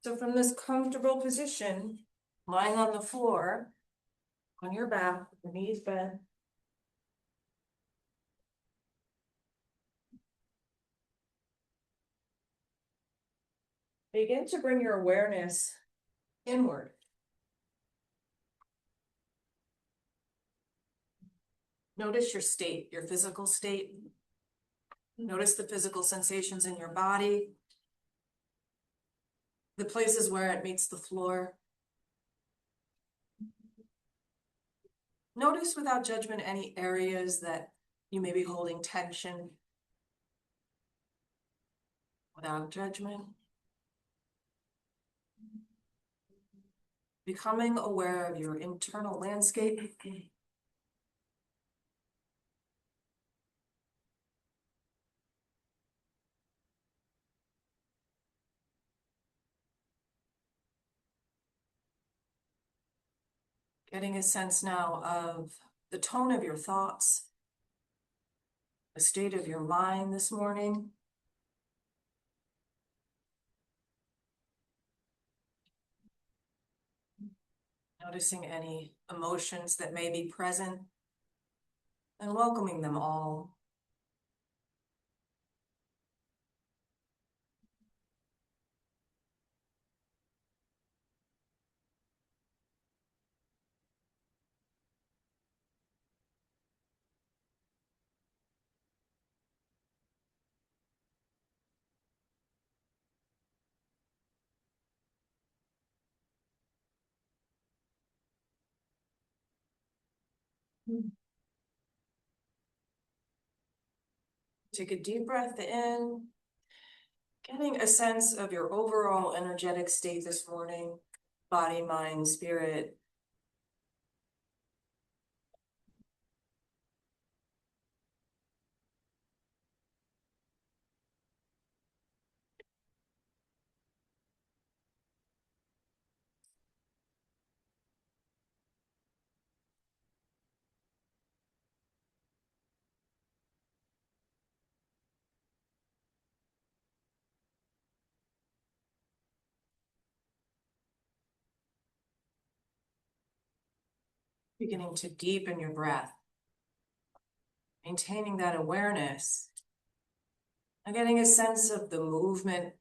So from this comfortable position, lying on the floor, on your back, your knees bent. Begin to bring your awareness inward. Notice your state, your physical state. Notice the physical sensations in your body, the places where it meets the floor. Notice without judgment any areas that you may be holding tension. Without judgment. Becoming aware of your internal landscape. Getting a sense now of the tone of your thoughts, the state of your mind this morning. Noticing any emotions that may be present and welcoming them all. Take a deep breath in, getting a sense of your overall energetic state this morning, body, mind, spirit. Beginning to deepen your breath, maintaining that awareness, and getting a sense of the movement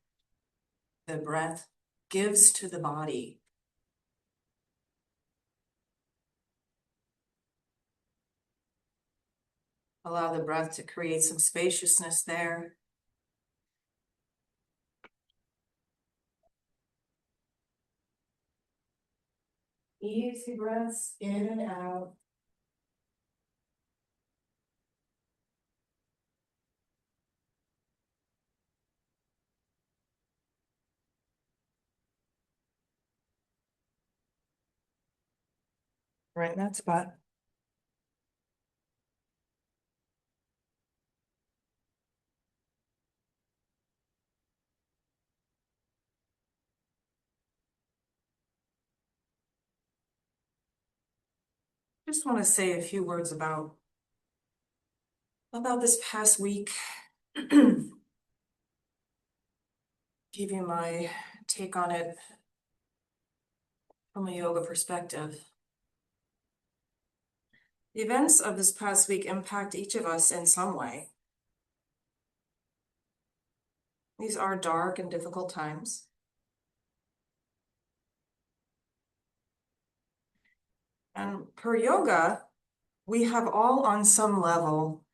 the breath gives to the body. Allow the breath to create some spaciousness there. Easy breaths in and out. Right in that spot. Just want to say a few words about this past week. Give you my take on it from a yoga perspective. The events of this past week impact each of us in some way. These are dark and difficult times. And per yoga, we have all on some level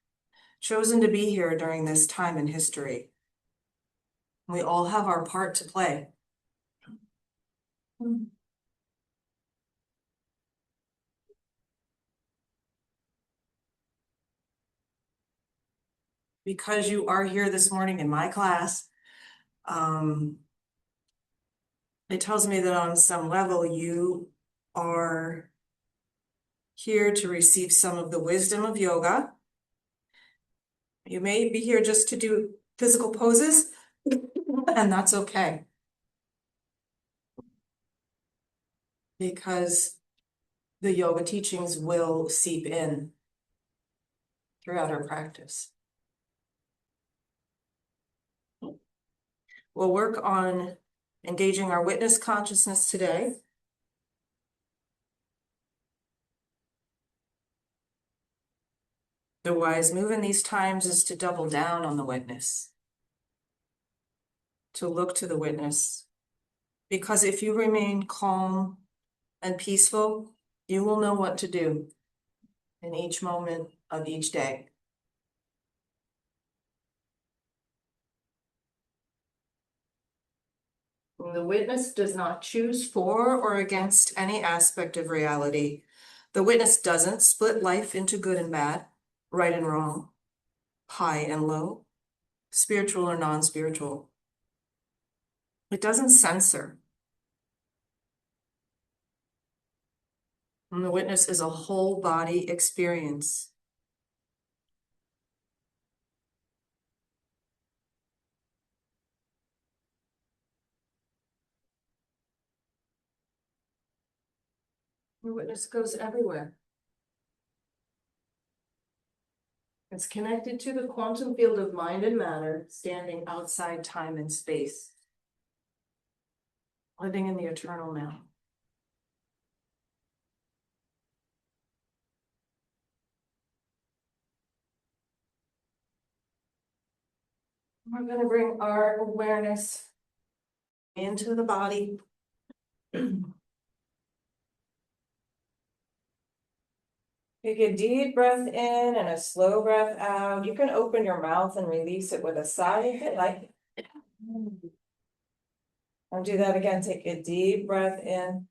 chosen to be here during this time in history. We all have our part to play. Because you are here this morning in my class, it tells me that on some level you are here to receive some of the wisdom of yoga. You may be here just to do physical poses, and that's okay. Because the yoga teachings will seep in throughout our practice. We'll work on engaging our witness consciousness today. The wise move in these times is to double down on the witness, to look to the witness. Because if you remain calm and peaceful, you will know what to do in each moment of each day. The witness does not choose for or against any aspect of reality. The witness doesn't split life into good and bad, right and wrong, high and low, spiritual or non-spiritual. It doesn't censor. And the witness is a whole body experience. The witness goes everywhere. It's connected to the quantum field of mind and matter, standing outside time and space, living in the eternal now. We're going to bring our awareness into the body. Take a deep breath in and a slow breath out. You can open your mouth and release it with a sigh if you like. And do that again. Take a deep breath in.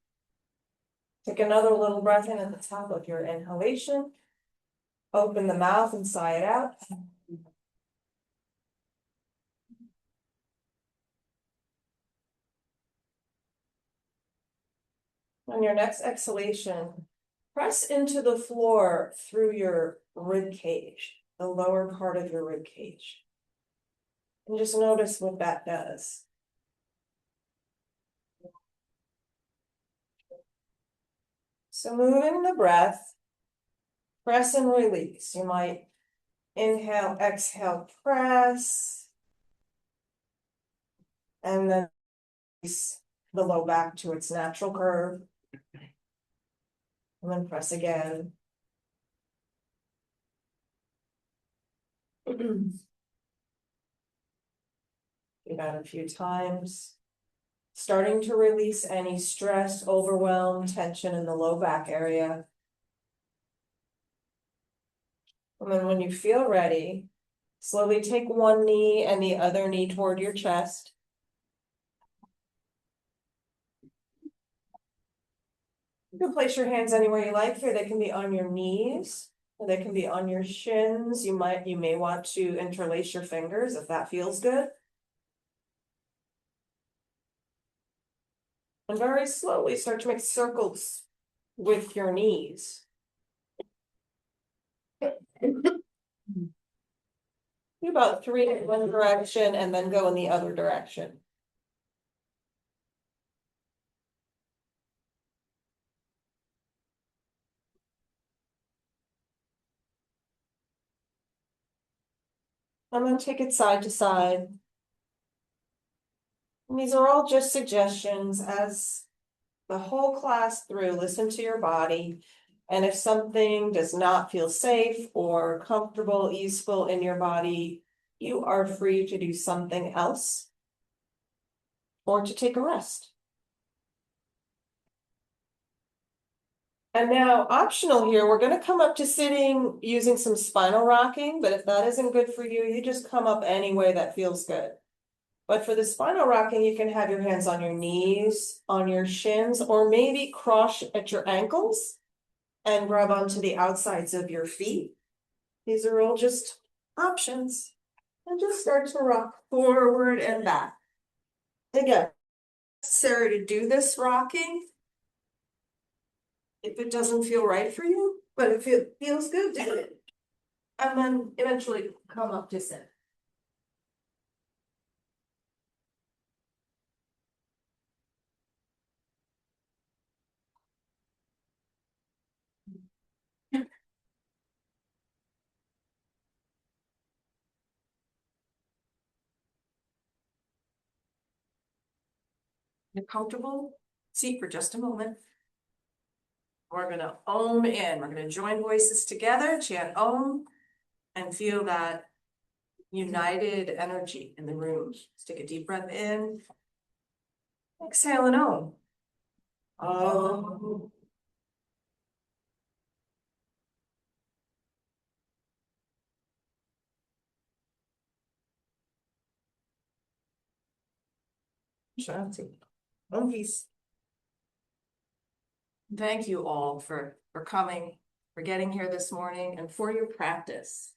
Take another little breath in at the top of your inhalation. Open the mouth and sigh it out. On your next exhalation, press into the floor through your rib cage, the lower part of your rib cage. And just notice what that does. So moving the breath, press and release. You might inhale, exhale, press. And then release the low back to its natural curve. And then press again. Do that a few times. Starting to release any stress, overwhelm, tension in the low back area. And then when you feel ready, slowly take one knee and the other knee toward your chest. You can place your hands anywhere you like here. They can be on your knees, or they can be on your shins. You may want to interlace your fingers if that feels good. And very slowly start to make circles with your knees. Do about 3 in one direction and then go in the other direction. And then take it side to side. And these are all just suggestions as the whole class through. Listen to your body. And if something does not feel safe or comfortable, easeful in your body, you are free to do something else or to take a rest. And now, optional here, we're going to come up to sitting using some spinal rocking, but if that isn't good for you, you just come up any way that feels good. But for the spinal rocking, you can have your hands on your knees, on your shins, or maybe cross at your ankles and grab onto the outsides of your feet. These are all just options. And just start to rock forward and back. Again, necessary to do this rocking if it doesn't feel right for you, but if it feels good, do it. And then eventually come up to sit. You're comfortable? Seat for just a moment. We're gonna Om in. We're gonna join voices together, chant Om, and feel that united energy in the room. Let's take a deep breath in. Exhale and Om. Om. Shanti. Om peace. Thank you all for coming, for getting here this morning, and for your practice.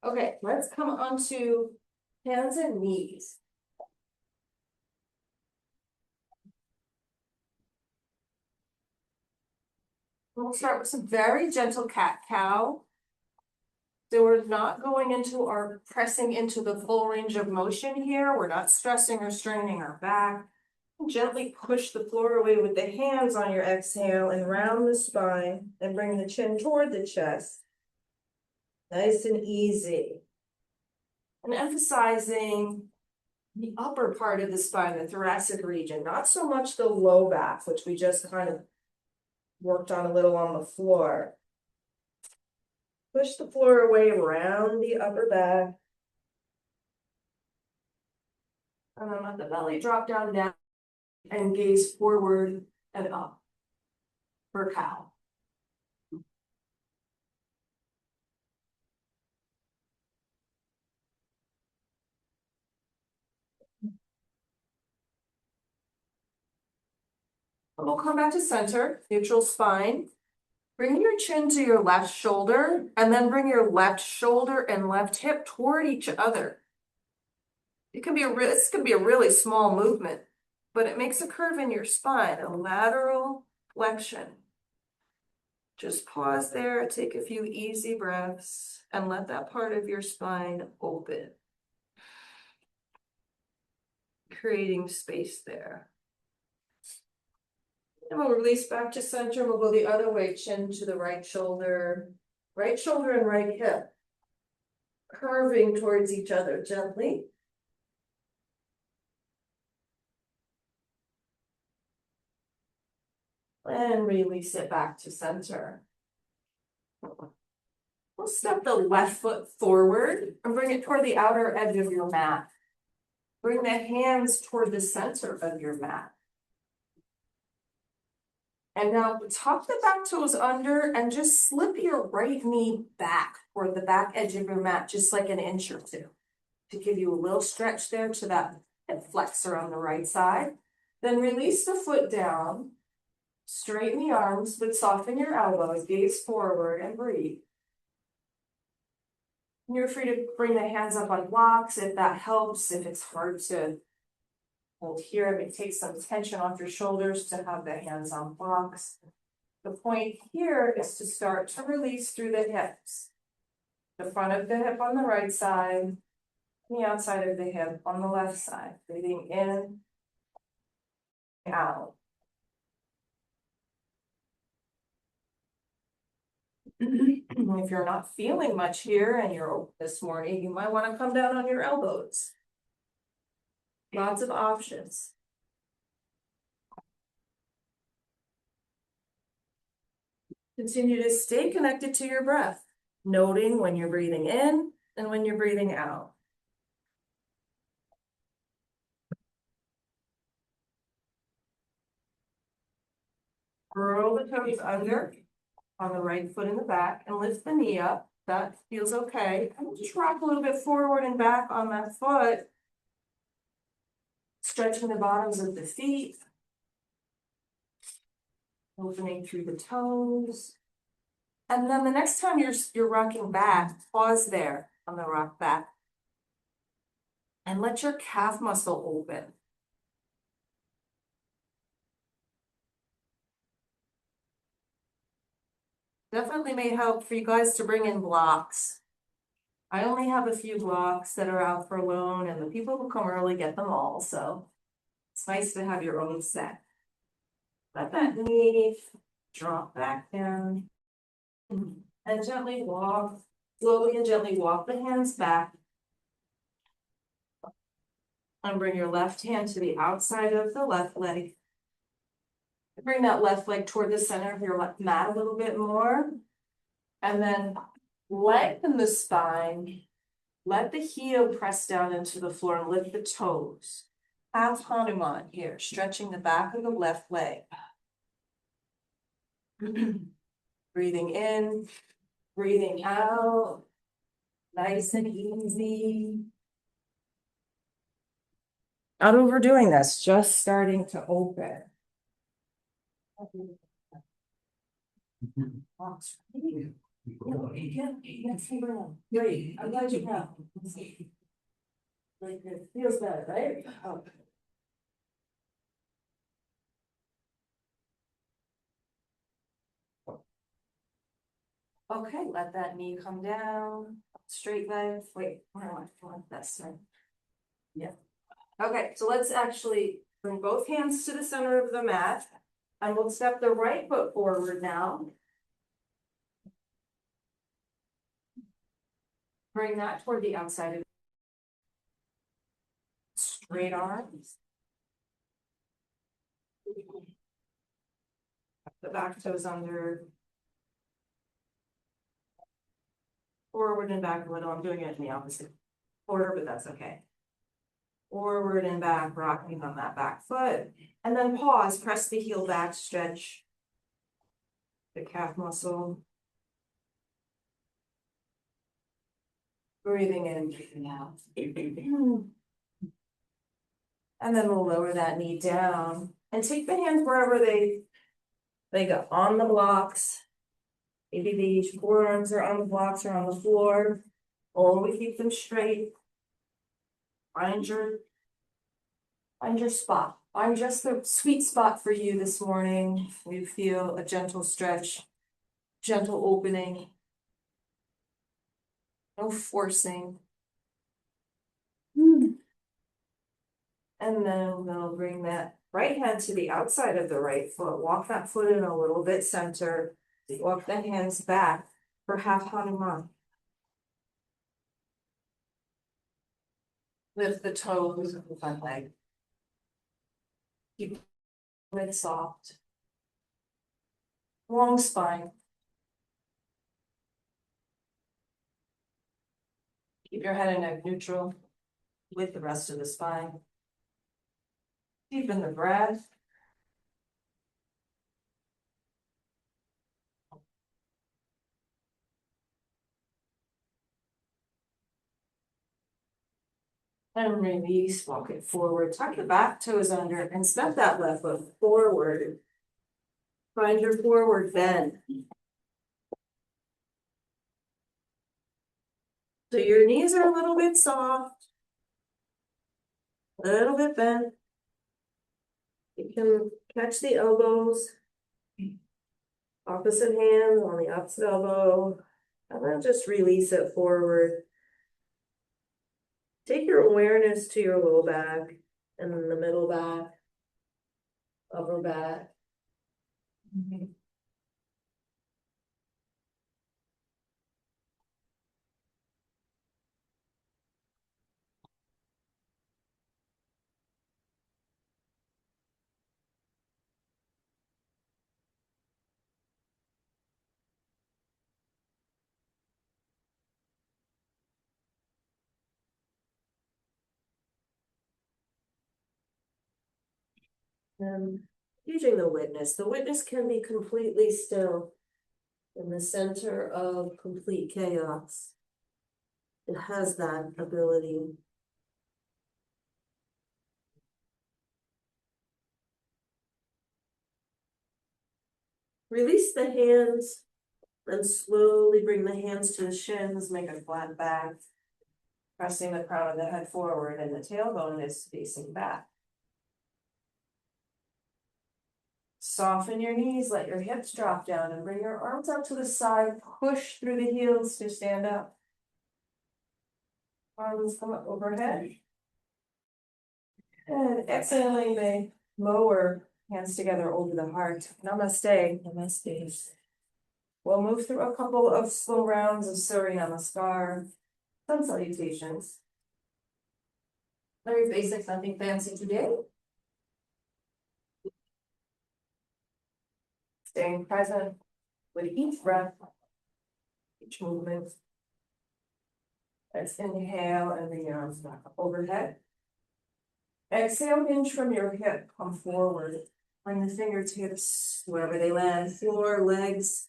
Okay, let's come on to hands and knees. We'll start with some very gentle cat-cow. So we're not going into or pressing into the full range of motion here. We're not stressing or straining our back. Gently push the floor away with the hands on your exhale and round the spine and bring the chin toward the chest. Nice and easy. And emphasizing the upper part of the spine, the thoracic region, not so much the low back, which we just kind of worked on a little on the floor. Push the floor away around the upper back. And then let the belly drop down and gaze forward and up for cow. And we'll come back to center, neutral spine. Bring your chin to your left shoulder and then bring your left shoulder and left hip toward each other. This can be a really small movement, but it makes a curve in your spine, a lateral flexion. Just pause there, take a few easy breaths, and let that part of your spine open, creating space there. And we'll release back to center. We'll go the other way, chin to the right shoulder and right hip, curving towards each other gently. And release it back to center. We'll step the left foot forward and bring it toward the outer edge of your mat. Bring the hands toward the center of your mat. And now tuck the back toes under and just slip your right knee back toward the back edge of your mat, just like an inch or two, to give you a little stretch there to that hip flexor on the right side. Then release the foot down, straighten the arms, but soften your elbows, gaze forward and breathe. And you're free to bring the hands up on blocks if that helps, if it's hard to hold here, it may take some tension off your shoulders to have the hands on blocks. The point here is to start to release through the hips. The front of the hip on the right side, the outside of the hip on the left side. Breathing in, out. If you're not feeling much here and you're this morning, you might want to come down on your elbows. Lots of options. Continue to stay connected to your breath, noting when you're breathing in and when you're breathing out. Curl the toes under on the right foot in the back and lift the knee up. That feels okay. And just rock a little bit forward and back on that foot. Stretching the bottoms of the feet. Opening through the toes. And then the next time you're rocking back, pause there on the rock back. And let your calf muscle open. Definitely may help for you guys to bring in blocks. I only have a few blocks that are out for loan, and the people who come early get them all, so it's nice to have your own set. Let that knee drop back down. And gently walk, slowly and gently walk the hands back. And bring your left hand to the outside of the left leg. Bring that left leg toward the center of your left mat a little bit more. And then lengthen the spine. Let the heel press down into the floor and lift the toes. Half Hanuman here, stretching the back of the left leg. Breathing in, breathing out. Nice and easy. Not overdoing this, just starting to open. Great, I'm glad you have. Like it feels better, right? Okay, let that knee come down, straight leg, wait, where am I? That's right. Yeah. Okay, so let's actually bring both hands to the center of the mat. And we'll step the right foot forward now. Bring that toward the outside of straight arms. The back toes under. Forward and back a little. I'm doing it in the opposite order, but that's okay. Forward and back, rocking on that back foot. And then pause, press the heel back, stretch the calf muscle. Breathing in, breathing out. And then we'll lower that knee down and take the hands wherever they go, on the blocks. Maybe the forearms are on the blocks or on the floor. Always keep them straight. Find your spot. Find just the sweet spot for you this morning. You feel a gentle stretch, gentle opening. No forcing. And then we'll bring that right hand to the outside of the right foot. Walk that foot in a little bit center. Walk the hands back for half Hanuman. Lift the toes of the front leg. Keep it soft. Long spine. Keep your head and neck neutral with the rest of the spine. Deepen the breath. And release, walk it forward, tuck the back toes under and step that left foot forward. Find your forward bend. So your knees are a little bit soft, a little bit bent. You can catch the elbows, opposite hand on the opposite elbow, and then just release it forward. Take your awareness to your low back and then the middle back, upper back. Using the witness can be completely still in the center of complete chaos. It has that ability. Release the hands and slowly bring the hands to the shins, make a flat back. Pressing the crown of the head forward and the tailbone is facing back. Soften your knees, let your hips drop down and bring your arms out to the side. Push through the heels to stand up. Arms come up overhead. And exhaling, they lower hands together over the heart. Namaste. Namaste. We'll move through a couple of slow rounds of Surya Namaskar. Sun salutations. Very basic, nothing fancy today. Staying present with each breath, each movement. Let's inhale and bring your arms back up overhead. Exhale, hinge from your hip, come forward. Bring the fingertips wherever they land, floor, legs,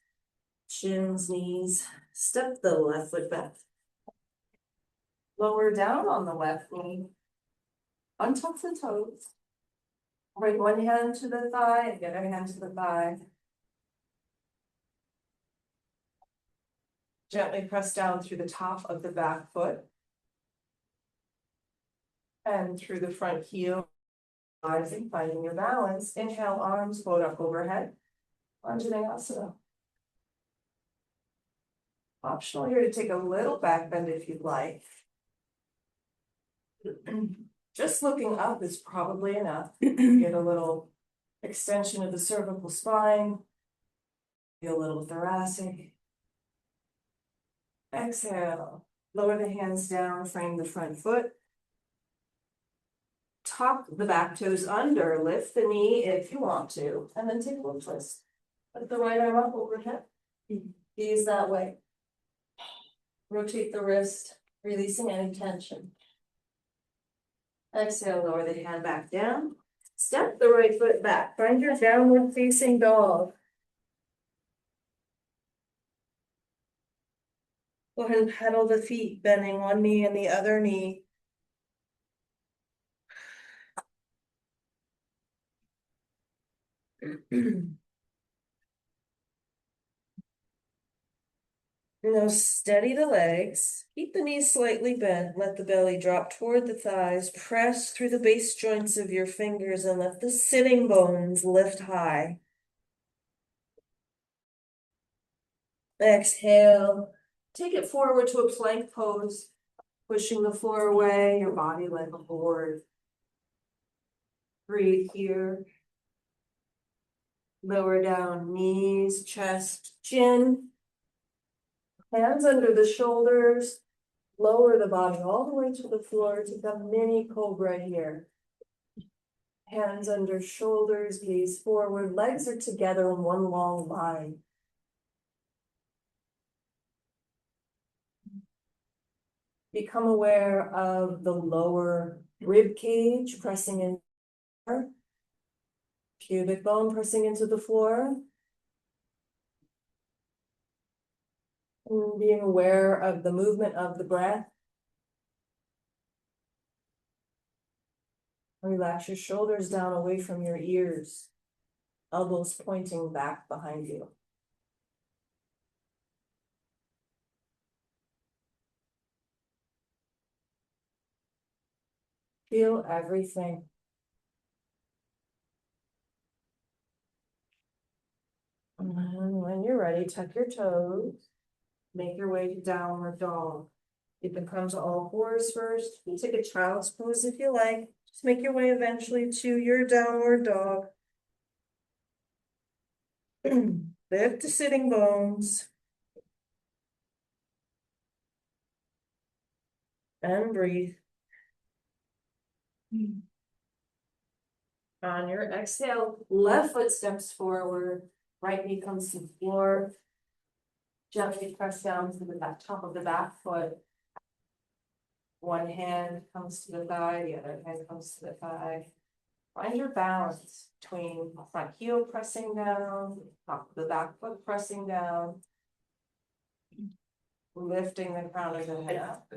shins, knees. Step the left foot back. Lower down on the left knee. Untuck the toes. Bring one hand to the thigh and the other hand to the thigh. Gently press down through the top of the back foot. And through the front heel. Rising, finding your balance. Inhale, arms float up overhead. Anjaneyasana. Optional here to take a little back bend if you'd like. Just looking up is probably enough. Get a little extension of the cervical spine. Feel a little thoracic. Exhale. Lower the hands down, frame the front foot. Tuck the back toes under, lift the knee if you want to, and then take a little twist. Put the right arm up overhead. Ease that way. Rotate the wrist, releasing any tension. Exhale, lower the hand back down. Step the right foot back. Find your downward facing dog. Go ahead and pedal the feet, bending one knee and the other knee. Now steady the legs, keep the knees slightly bent, let the belly drop toward the thighs, press through the base joints of your fingers and let the sitting bones lift high. Exhale, take it forward to a plank pose, pushing the floor away, your body like a board. Breathe here. Lower down, knees, chest, chin. Hands under the shoulders, lower the body all the way to the floor to the mini cobra here. Hands under shoulders, gaze forward, legs are together in one long line. Become aware of the lower rib cage pressing in, pubic bone pressing into the floor. And being aware of the movement of the breath. Relax your shoulders down away from your ears, elbows pointing back behind you. Feel everything. And when you're ready, tuck your toes. Make your way to downward dog. You can come to all fours first. You take a child's pose if you like. Just make your way eventually to your downward dog. Lift the sitting bones. And breathe. On your exhale, left foot steps forward, right knee comes to the floor. Gently press down to the top of the back foot. One hand comes to the thigh, the other hand comes to the thigh. Find your balance between front heel pressing down, top of the back foot pressing down. Lifting the crown of the head up.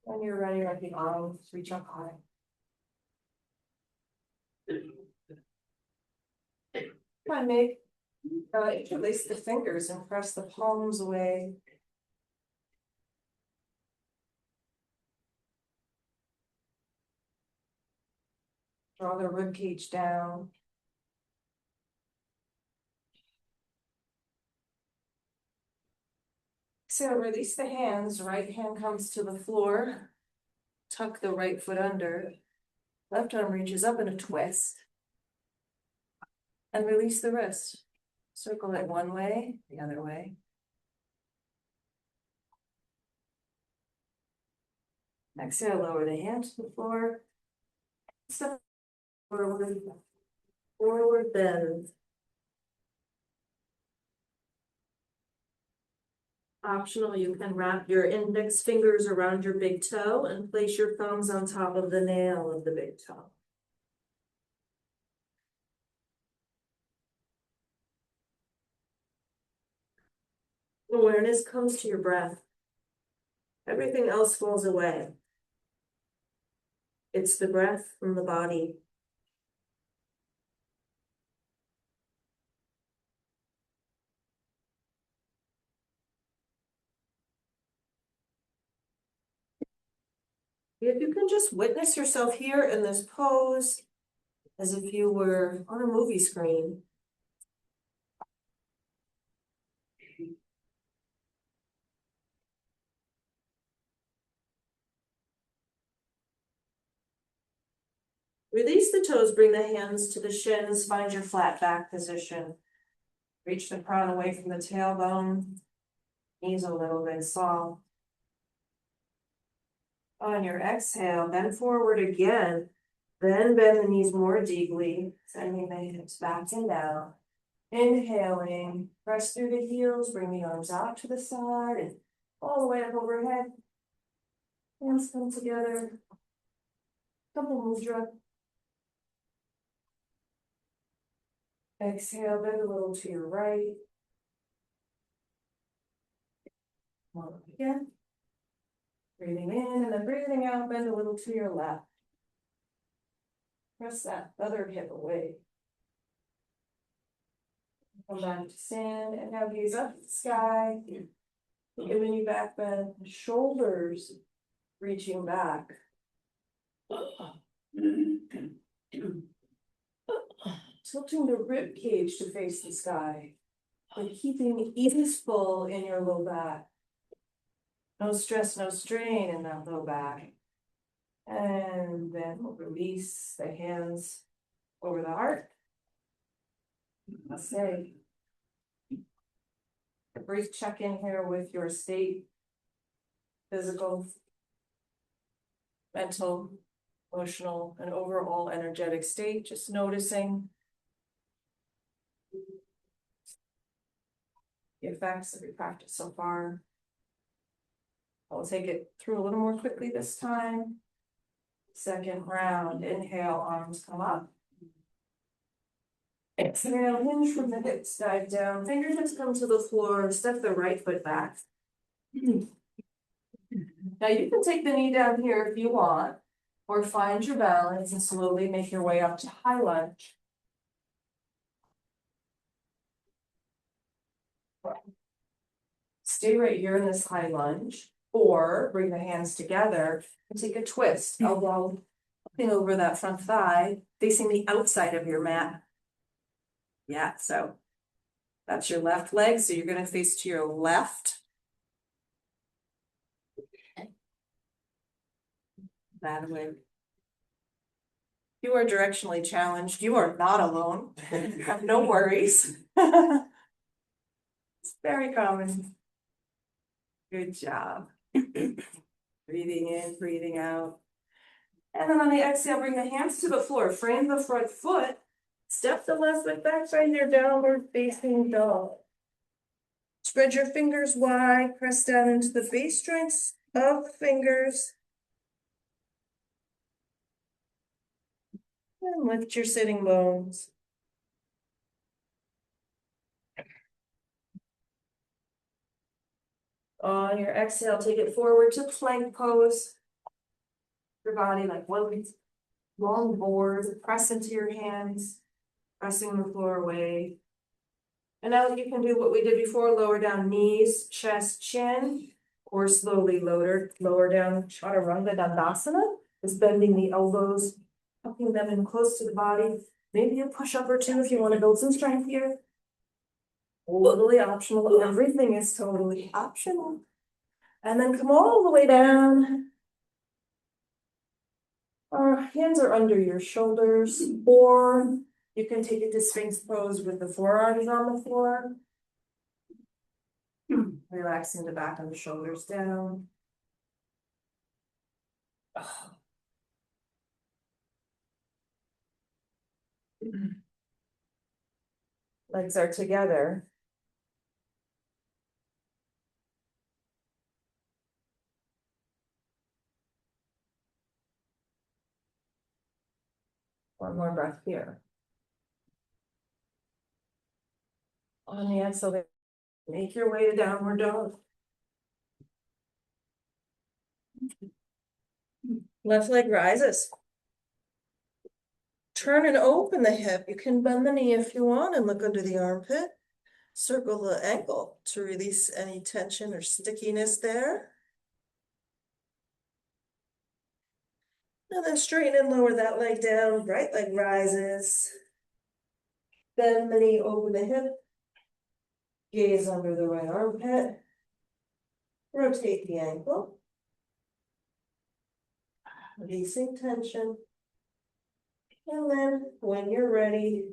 When you're ready, let the arms reach up high. Try and make interlace the fingers and press the palms away. Draw the rib cage down. So release the hands, right hand comes to the floor. Tuck the right foot under. Left arm reaches up in a twist. And release the wrist. Circle it one way, the other way. Exhale, lower the hand to the floor. Step forward, forward bend. Optional, you can wrap your index fingers around your big toe and place your thumbs on top of the nail of the big toe. Awareness comes to your breath. Everything else falls away. It's the breath from the body. If you can just witness yourself here in this pose, as if you were on a movie screen. Release the toes, bring the hands to the shins, find your flat back position. Reach the crown away from the tailbone, knees a little bit soft. On your exhale, bend forward again, then bend the knees more deeply, sending the hips back and down. Inhaling, press through the heels, bring the arms out to the side and all the way up overhead. Hands come together. Couple mudra. Exhale, bend a little to your right. One again. Breathing in and then breathing out, bend a little to your left. Press that other hip away. Come back to stand and now gaze up at the sky. Giving you back bend, shoulders reaching back. Tilting the rib cage to face the sky, but keeping ease full in your low back. No stress, no strain in that low back. And then we'll release the hands over the heart. Let's say a brief check-in here with your state, physical, mental, emotional, and overall energetic state. Just noticing the effects of your practice so far. I'll take it through a little more quickly this time. Second round, inhale, arms come up. Exhale, hinge from the hips, dive down, fingertips come to the floor, step the right foot back. Now you can take the knee down here if you want, or find your balance and slowly make your way up to high lunge. Stay right here in this high lunge, or bring the hands together and take a twist, elbow looking over that front thigh, facing the outside of your mat. Yeah, so that's your left leg, so you're gonna face to your left. That way. You are directionally challenged. You are not alone. Have no worries. It's very common. Good job. Breathing in, breathing out. And then on the exhale, bring the hands to the floor. Frame the front foot. Step the left foot back, find your downward facing dog. Spread your fingers wide. Press down into the base joints of the fingers. And lift your sitting bones. On your exhale, take it forward to plank pose. Your body like one long board. Press into your hands, pressing the floor away. And now you can do what we did before, lower down knees, chest, chin, or slowly lower down Chaturanga Dandasana, is bending the elbows, tucking them in close to the body. Maybe a push-up or two if you want to build some strength here. Totally optional. Everything is totally optional. And then come all the way down. Our hands are under your shoulders, or you can take it to Sphinx pose with the forearms on the floor. Relaxing the back of the shoulders down. Legs are together. One more breath here. On the exhale, make your way to downward dog. Left leg rises. Turn and open the hip. You can bend the knee if you want and look under the armpit. Circle the ankle to release any tension or stickiness there. And then straighten and lower that leg down. Right leg rises. Bend the knee, open the hip. Gaze under the right armpit. Rotate the ankle. Releasing tension. And then when you're ready,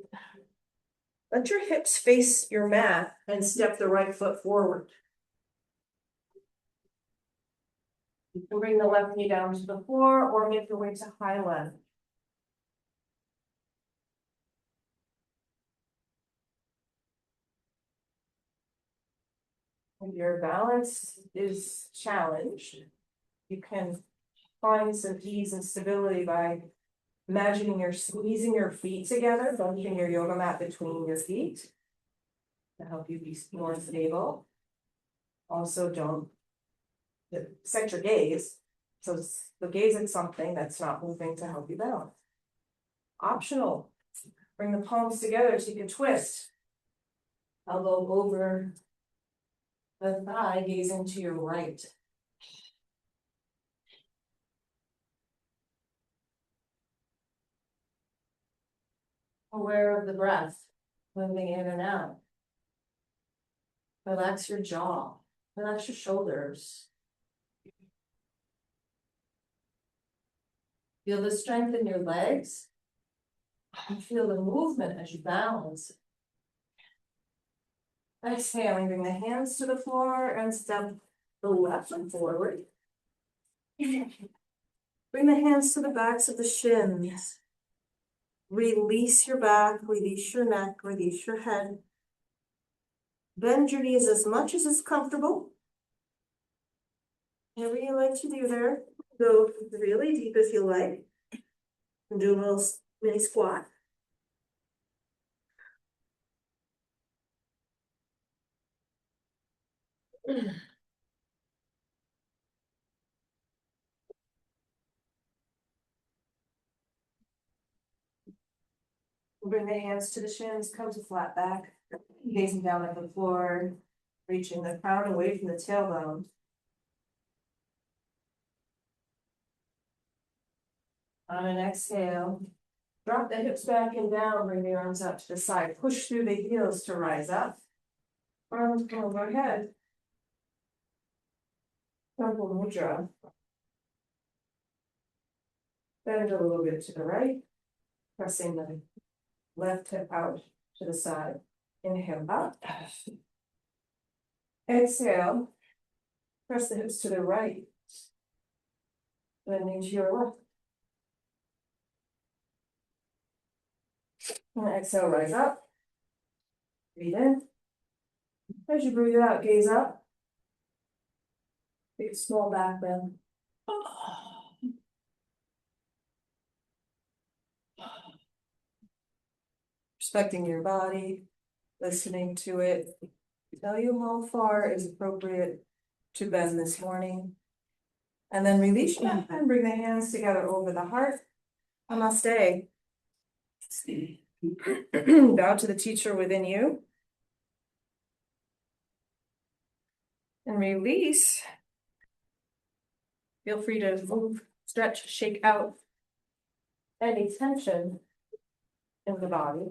let your hips face your mat and step the right foot forward. You can bring the left knee down to the floor or make your way to high lunge. If your balance is challenged, you can find some ease and stability by imagining you're squeezing your feet together, bunching your yoga mat between your feet to help you be more stable. Also, don't set your gaze. So gaze at something that's not moving to help you balance. Optional. Bring the palms together so you can twist. Elbow over the thigh, gazing to your right. Aware of the breath, moving in and out. Relax your jaw, relax your shoulders. Feel the strength in your legs. And feel the movement as you balance. Exhaling, bring the hands to the floor and step the left foot forward. Bring the hands to the backs of the shins. Release your back, release your neck, release your head. Bend your knees as much as is comfortable. Whatever you like to do there. Go really deep if you like. And do a little mini squat. Bring the hands to the shins, come to flat back, gazing down at the floor, reaching the crown away from the tailbone. On an exhale, drop the hips back and down, bring the arms out to the side, push through the heels to rise up. Arms come overhead. Temple Mudra. Bend a little bit to the right, pressing the left hip out to the side. Inhale up. Exhale. Press the hips to the right. Bending to your left. And exhale, rise up. Breathe in. As you breathe out, gaze up. Big small back bend. Respecting your body, listening to it. Tell you how far is appropriate to bend this morning. And then release your and bring the hands together over the heart. Namaste. Bow to the teacher within you. And release. Feel free to move, stretch, shake out any tension in the body.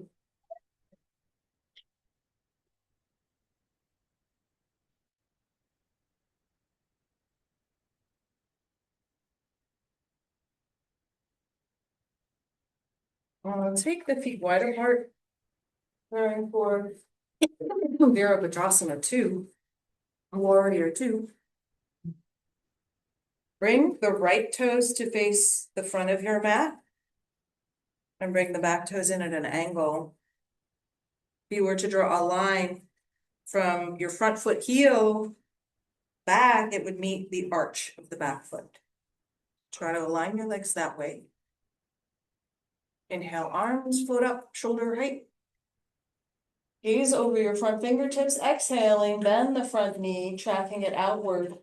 Take the feet wide apart. Preparing for Virabhadrasana 2, Warrior 2. Bring the right toes to face the front of your mat. And bring the back toes in at an angle. If you were to draw a line from your front foot heel back, it would meet the arch of the back foot. Try to align your legs that way. Inhale, arms float up, shoulder height. Gaze over your front fingertips, exhaling, bend the front knee, tracking it outward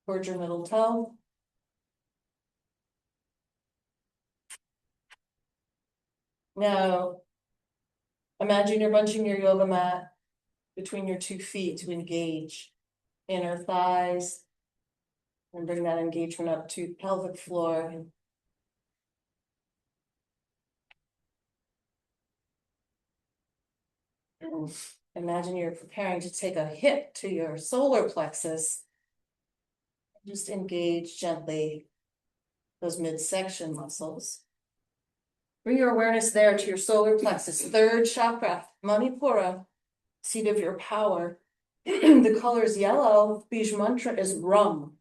towards your middle toe. Now, imagine you're bunching your yoga mat between your 2 feet to engage inner thighs and bring that engagement up to pelvic floor. And imagine you're preparing to take a hip to your solar plexus. Just engage gently those midsection muscles. Bring your awareness there to your solar plexus, third chakra, Manipura, seat of your power. The color is yellow. Bij mantra is Rum.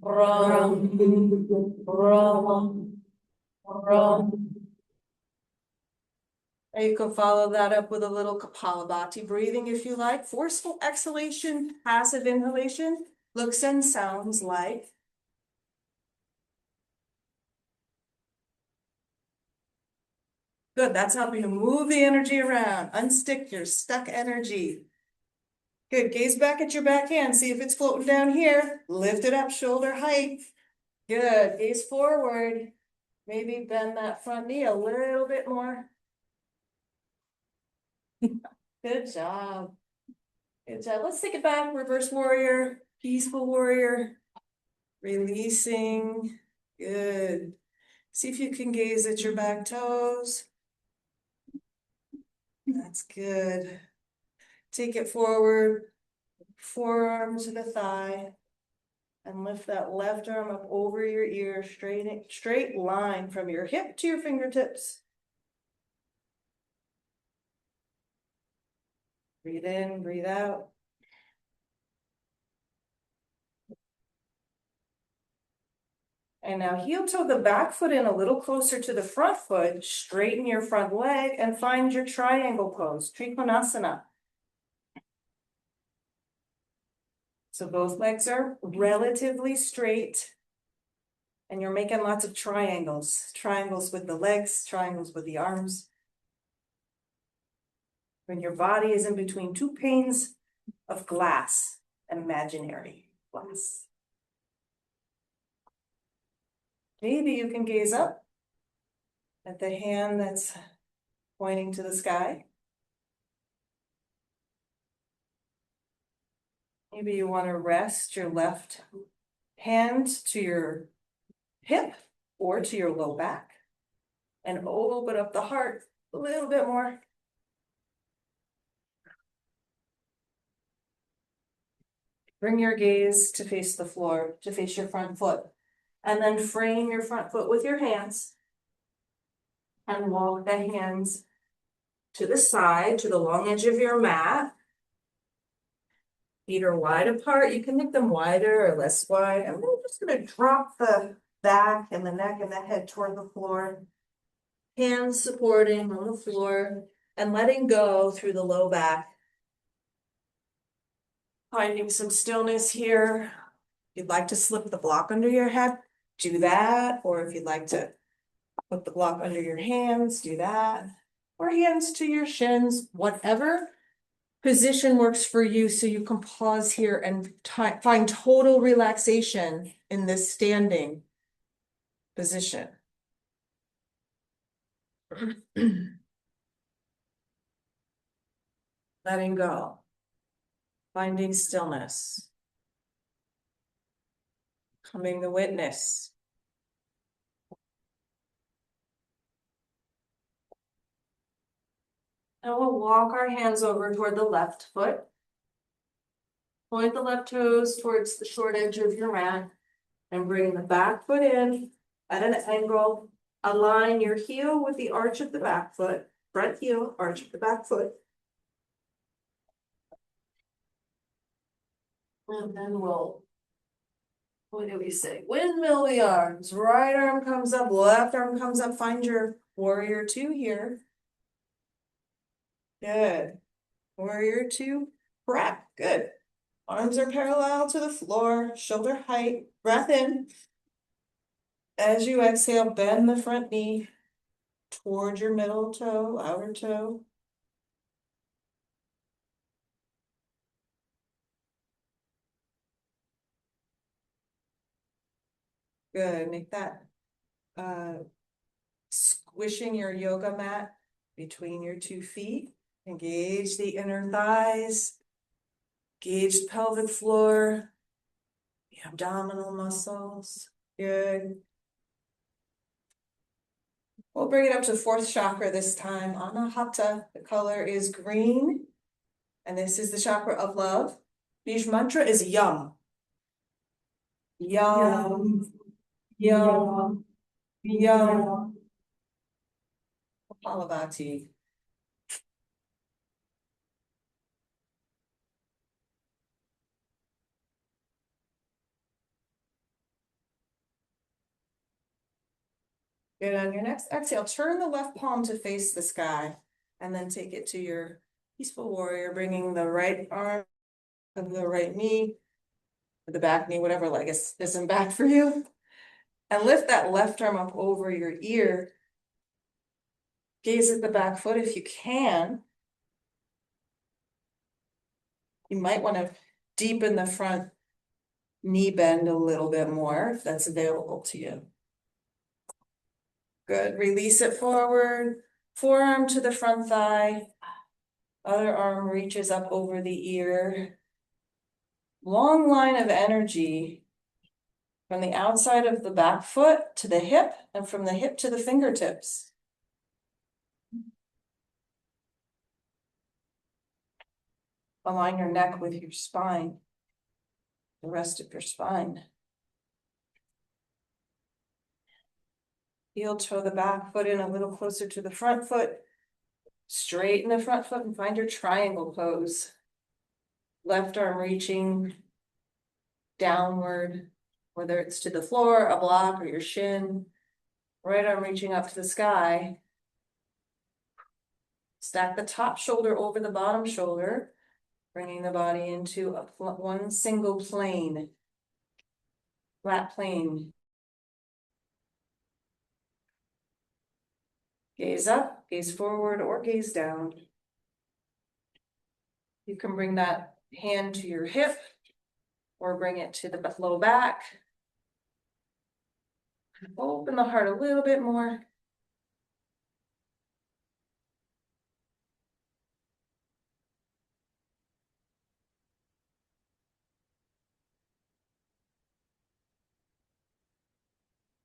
Rum, rum, rum. And you can follow that up with a little Kapalabhati breathing if you like. Forceful exhalation, passive inhalation looks and sounds like. Good, that's helping to move the energy around, unstick your stuck energy. Good, gaze back at your back hand, see if it's floating down here. Lift it up, shoulder height. Good, gaze forward. Maybe bend that front knee a little bit more. Good job. Good job. Let's take it back. Reverse warrior, peaceful warrior. Releasing. Good. See if you can gaze at your back toes. That's good. Take it forward, forearm to the thigh, and lift that left arm up over your ear, straight line from your hip to your fingertips. Breathe in, breathe out. And now heel toe the back foot in a little closer to the front foot, straighten your front leg and find your triangle pose, Trikonasana. So both legs are relatively straight and you're making lots of triangles. Triangles with the legs, triangles with the arms. When your body is in between 2 panes of glass, imaginary glass. Maybe you can gaze up at the hand that's pointing to the sky. Maybe you want to rest your left hand to your hip or to your low back and open up the heart a little bit more. Bring your gaze to face the floor, to face your front foot, and then frame your front foot with your hands and walk the hands to the side, to the long edge of your mat. Feet are wide apart. You can make them wider or less wide. And we're just going to drop the back and the neck and the head toward the floor. Hands supporting on the floor and letting go through the low back. Finding some stillness here. If you'd like to slip the block under your head, do that. Or if you'd like to put the block under your hands, do that. Or hands to your shins, whatever position works for you, so you can pause here and find total relaxation in this standing position. Letting go, finding stillness, becoming the witness. And we'll walk our hands over toward the left foot. Point the left toes towards the short edge of your mat and bring the back foot in at an angle. Align your heel with the arch of the back foot, front heel, arch of the back foot. And then we'll What do we say? Windmill the arms, right arm comes up, left arm comes up, find your warrior two here. Good. Warrior two, prep, good. Arms are parallel to the floor, shoulder height, breath in. As you exhale, bend the front knee toward your middle toe, outer toe. Good, make that squishing your yoga mat between your 2 feet. Engage the inner thighs, gauge the pelvic floor, the abdominal muscles. Good. We'll bring it up to 4th chakra this time. Anahata, the color is green. And this is the chakra of love. Bij mantra is yum. Yum. Yum. Yum. Kapalabhati. Good. On your next exhale, turn the left palm to face the sky, and then take it to your peaceful warrior, bringing the right arm of the right knee, or the back knee, whatever leg isn't back for you, and lift that left arm up over your ear. Gaze at the back foot if you can. You might want to deepen the front knee bend a little bit more if that's available to you. Good. Release it forward. Forearm to the front thigh. Other arm reaches up over the ear. Long line of energy from the outside of the back foot to the hip, and from the hip to the fingertips. Align your neck with your spine, the rest of your spine. Heel toe the back foot in a little closer to the front foot. Straighten the front foot and find your triangle pose. Left arm reaching downward, whether it's to the floor, a block, or your shin. Right arm reaching up to the sky. Stack the top shoulder over the bottom shoulder, bringing the body into one single plane. Flat plane. Gaze up, gaze forward, or gaze down. You can bring that hand to your hip or bring it to the low back. Open the heart a little bit more.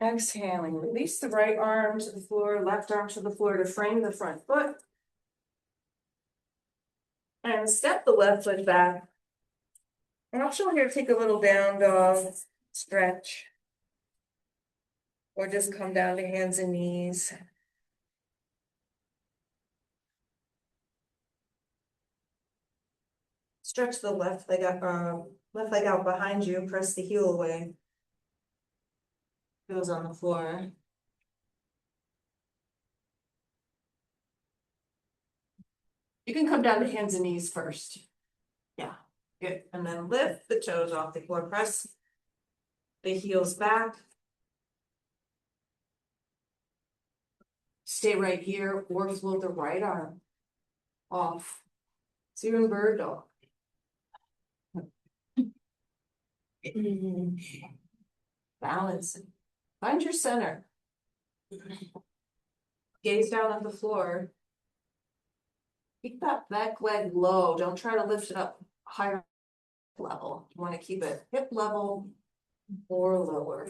Exhaling, release the right arm to the floor, left arm to the floor to frame the front foot. And step the left foot back. And optional here, take a little down dog, stretch. Or just come down to hands and knees. Stretch the left leg out behind you, press the heel away. Goes on the floor. You can come down to hands and knees first. Yeah, good. And then lift the toes off the floor, press the heels back. Stay right here or float the right arm off. So you're in bird dog. Balance. Find your center. Gaze down at the floor. Keep that back leg low. Don't try to lift it up higher level. You want to keep it hip level or lower.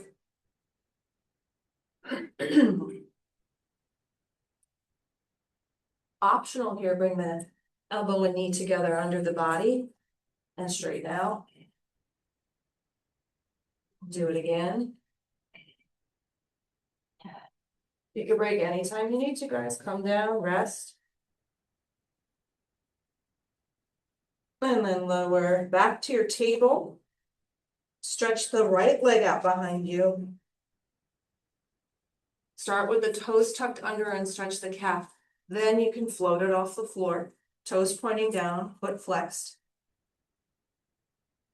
Optional here, bring the elbow and knee together under the body and straighten out. Do it again. Take a break anytime you need to, guys. Come down, rest. And then lower back to your table. Stretch the right leg out behind you. Start with the toes tucked under and stretch the calf. Then you can float it off the floor. Toes pointing down, foot flexed.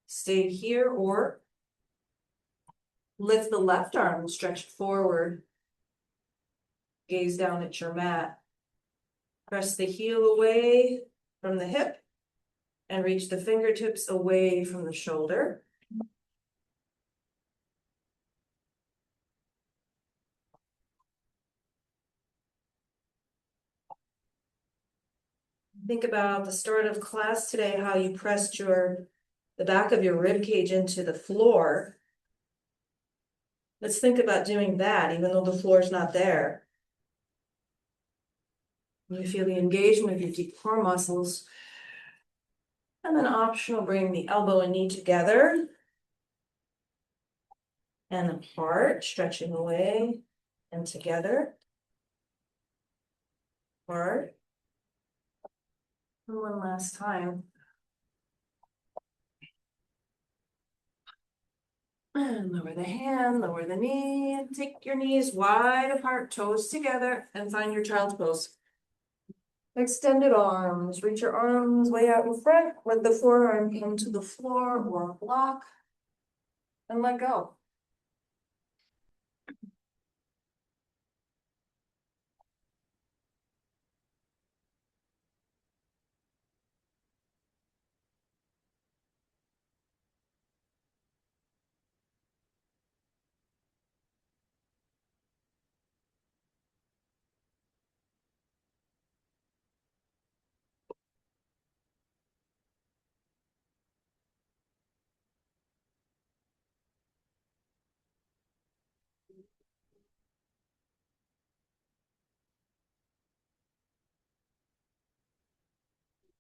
Stay here or lift the left arm, stretch forward. Gaze down at your mat. Press the heel away from the hip and reach the fingertips away from the shoulder. Think about the start of class today, how you pressed the back of your rib cage into the floor. Let's think about doing that, even though the floor is not there. You feel the engagement of your deep core muscles. And then optional, bring the elbow and knee together. And apart, stretching away and together. Apart. And one last time. And lower the hand, lower the knee, and take your knees wide apart, toes together, and find your child's pose. Extended arms, reach your arms way out in front, let the forearm come to the floor or block, and let go.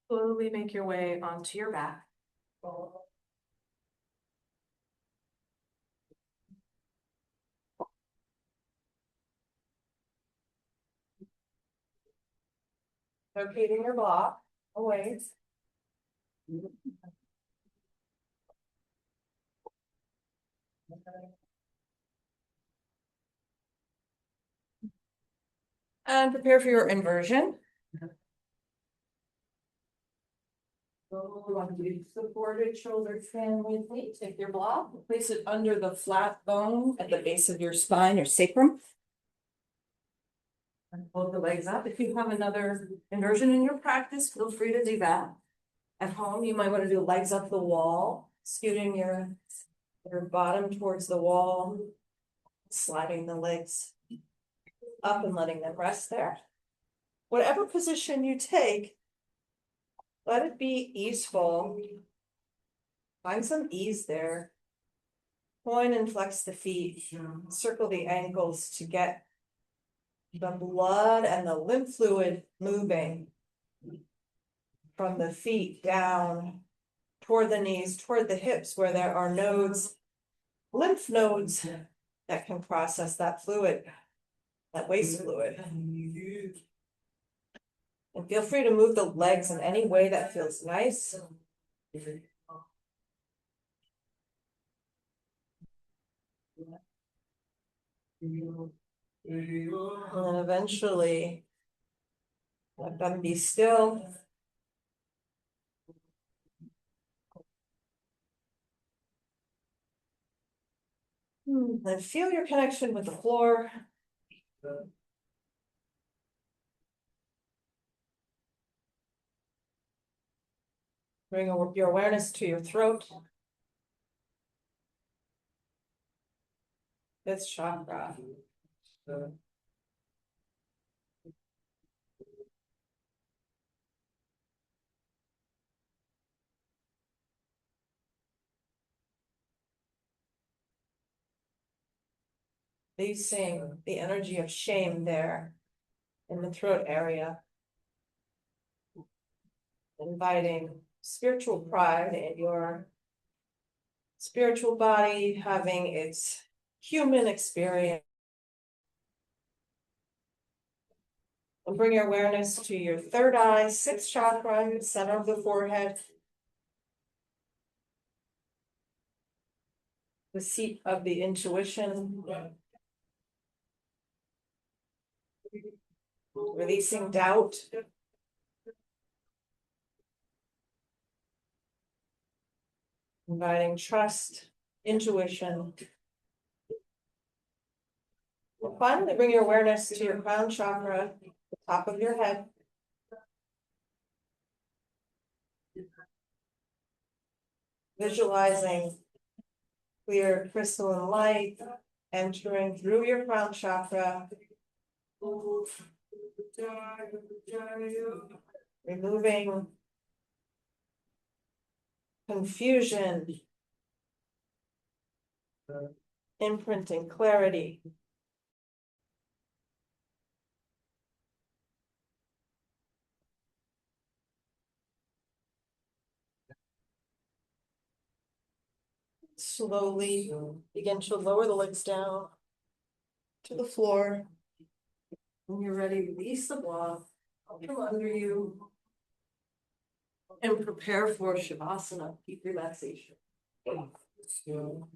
Slowly make your way onto your back. Locating your block away. And prepare for your inversion. Supported, shoulders fan with me. Take your block, place it under the flat bone at the base of your spine, your sacrum. And pull the legs up. If you have another inversion in your practice, feel free to do that. At home, you might want to do legs up the wall, scooting your bottom towards the wall, sliding the legs up and letting them rest there. Whatever position you take, let it be easeful. Find some ease there. Point and flex the feet. Circle the ankles to get the blood and the lymph fluid moving from the feet down toward the knees, toward the hips, where there are nodes, lymph nodes that can process that fluid, that waste fluid. And feel free to move the legs in any way that feels nice. And then eventually, let them be still. Then feel your connection with the floor. Bring your awareness to your throat. Fifth chakra. Releasing the energy of shame there in the throat area. Inviting spiritual pride in your spiritual body, having its human experience. And bring your awareness to your third eye, sixth chakra, center of the forehead. the seat of the intuition. Releasing doubt. Inviting trust, intuition. Well, finally, bring your awareness to your crown chakra, the top of your head. Visualizing clear crystalline light entering through your crown chakra. Removing confusion, imprinting clarity. Slowly begin to lower the legs down to the floor. When you're ready, release the block, come under you, and prepare for Shavasana, deep relaxation. You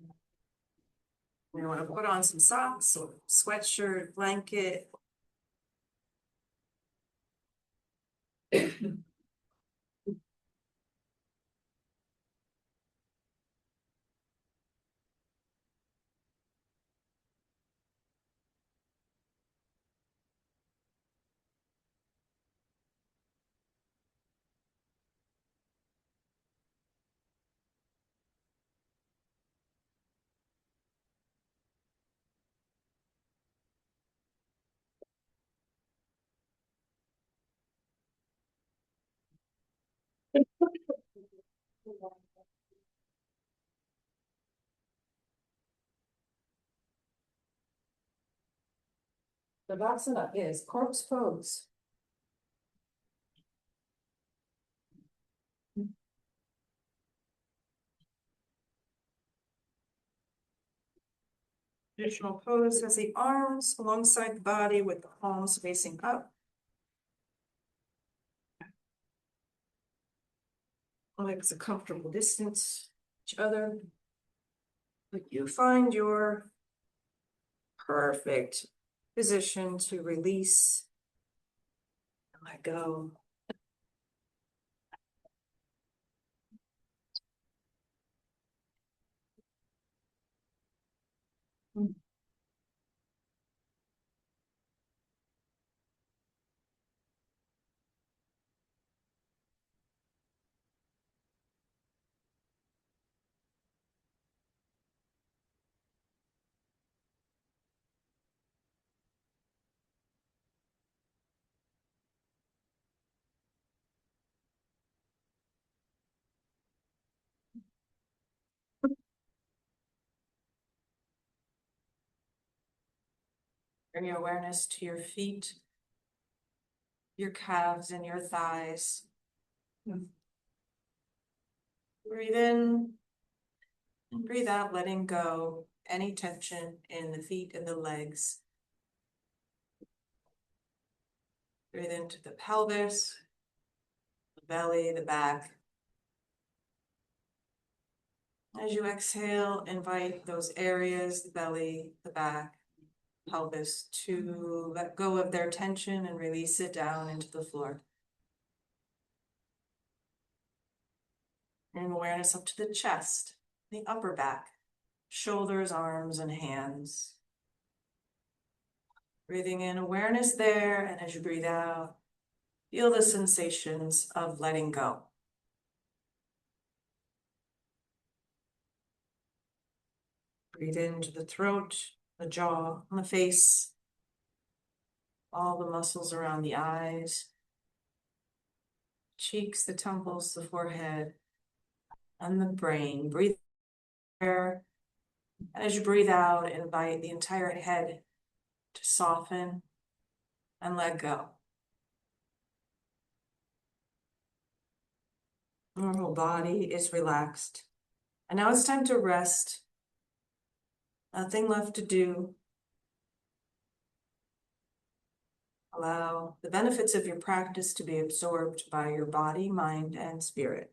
want to put on some socks or sweatshirt, blanket. Shavasana is corpse pose. Traditional pose has the arms alongside the body with the palms facing up. Legs a comfortable distance each other. But you find your perfect position to release and let go. Bring your awareness to your feet, your calves, and your thighs. Breathe in and breathe out, letting go any tension in the feet and the legs. Breathe into the pelvis, the belly, the back. As you exhale, invite those areas, the belly, the back, pelvis, to let go of their tension and release it down into the floor. Bring awareness up to the chest, the upper back, shoulders, arms, and hands. Breathing in awareness there, and as you breathe out, feel the sensations of letting go. Breathe into the throat, the jaw, and the face, all the muscles around the eyes, cheeks, the temples, the forehead, and the brain. Breathe there, and as you breathe out, invite the entire head to soften and let go. Your whole body is relaxed. And now it's time to rest. Nothing left to do. Allow the benefits of your practice to be absorbed by your body, mind, and spirit.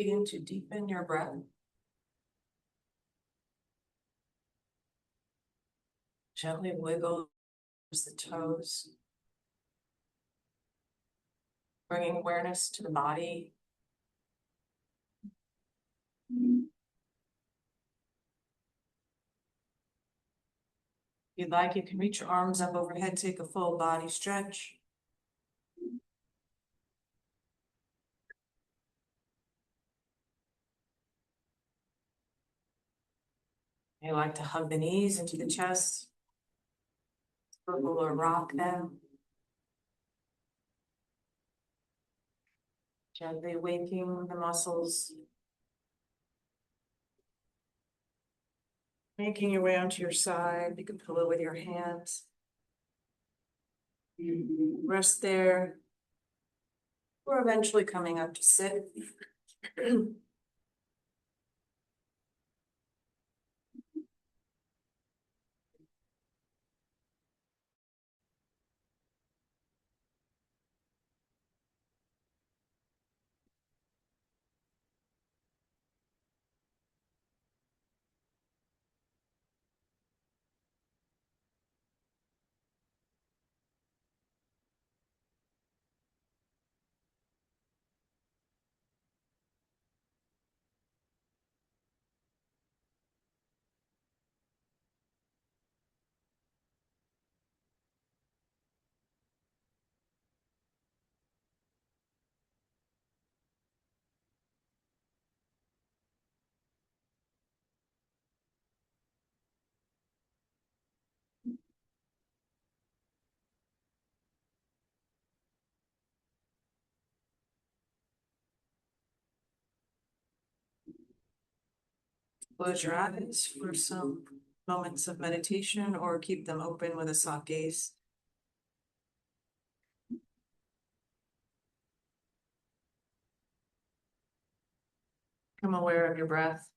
Begin to deepen your breath. Gently wiggle the toes. Bringing awareness to the body. If you'd like, you can reach your arms up overhead, take a full body stretch. You like to hug the knees into the chest. Circle or rock them. Gently waking the muscles. Making your way onto your side. You can pillow with your hands. Rest there. Or eventually coming up to sit. Close your eyes for some moments of meditation or keep them open with a soft gaze. Become aware of your breath.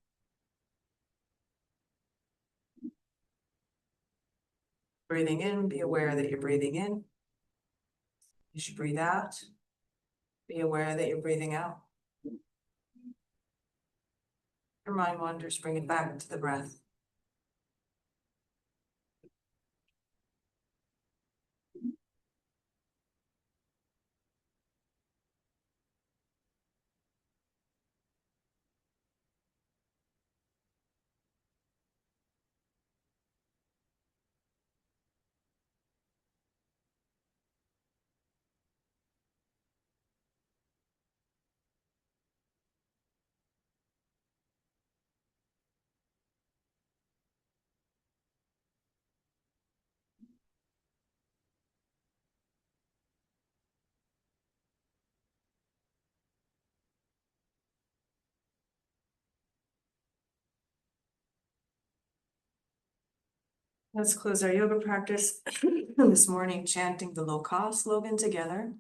Breathing in, be aware that you're breathing in. You should breathe out. Be aware that you're breathing out. Your mind wanders, bring it back to the breath. Let's close our yoga practice this morning, chanting the Loka slogan together.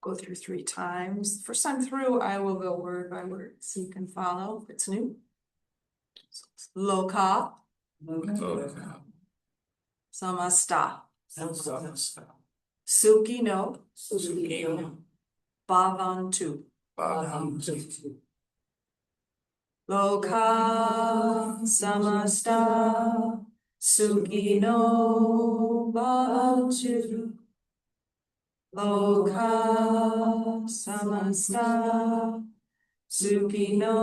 Go through 3 times. First time through, I will go word by word so you can follow if it's new. So it's Loka, Loka, Samasta, Samasta, Sukhino, Sukhino, Bhavantu. Bhavantu, Loka Samasta, Sukhino Bhavantu. Loka Samasta, Sukhino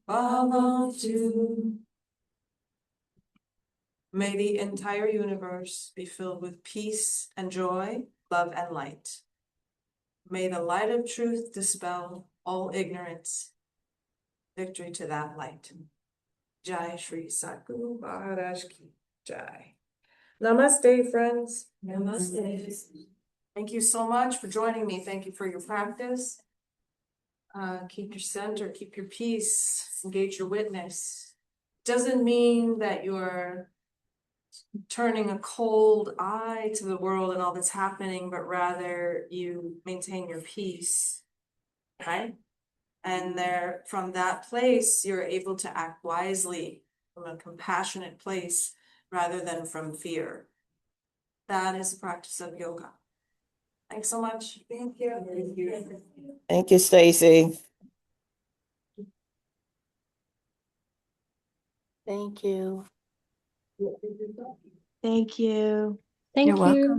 Bhavantu. May the entire universe be filled with peace and joy, love and light. May the light of truth dispel all ignorance. Victory to that light. Jai Shri Satguru Maharaj Ki Jai. Namaste, friends. Namaste. Thank you so much for joining me. Thank you for your practice. Keep your center, keep your peace, engage your witness. Doesn't mean that you're turning a cold eye to the world and all that's happening, but rather you maintain your peace, right? And there, from that place, you're able to act wisely from a compassionate place rather than from fear. That is the practice of yoga. Thanks so much. Thank you. Thank you, Stacy. Thank you. Thank you. Thank you.